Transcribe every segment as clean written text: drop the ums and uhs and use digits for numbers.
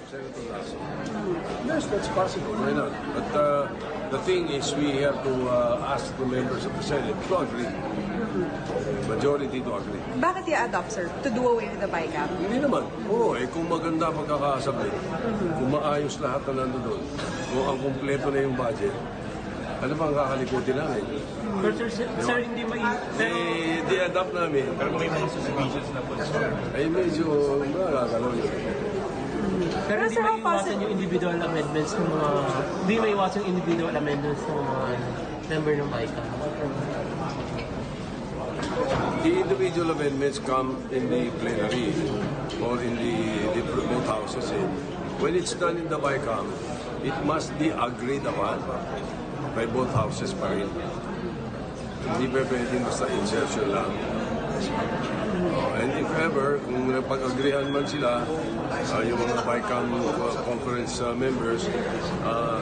Senator Lasso. Yes, that's possible. Why not? But the thing is, we have to ask the members of the Senate to agree. Majority to agree. Bakit i-adopt, sir? To do away with the BICAM? Hindi naman. Oo, kung maganda pagkakasabay, kung maayos lahat na nandoon, kung ang kumpleto na yung budget, ano bang kakalikutin namin? But sir, hindi may... Di-adapt namin. Pero kung may mga suspicions na po, sir. Ay medyo magagalaw yun. Pero hindi may iwasan yung individual amendments ng mga... Hindi may iwasan yung individual amendments ng mga member ng BICAM. The individual amendments come in the plenary or in the both houses. When it's done in the BICAM, it must be agreed upon by both houses pa rin. Hindi pa pwedeng basta insertion lang. And if ever, kung napag-agreehan man sila, yung mga BICAM conference members,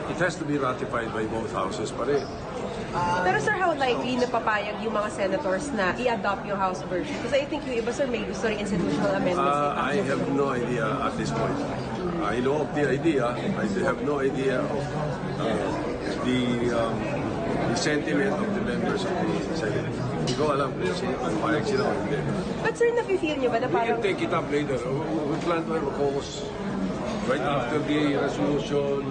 it has to be ratified by both houses pa rin. Pero sir, how likely napapayag yung mga senators na i-adopt yung House version? Kasi I think yung iba, sir, may gusto rin institutional amendments. I have no idea at this point. I know of the idea. I have no idea of the sentiment of the members of the Senate. Hindi ko alam kung payag sila o hindi. But sir, nafe-feel nyo ba na We parang... can take it up later. We plan to have a caucus right after the resolution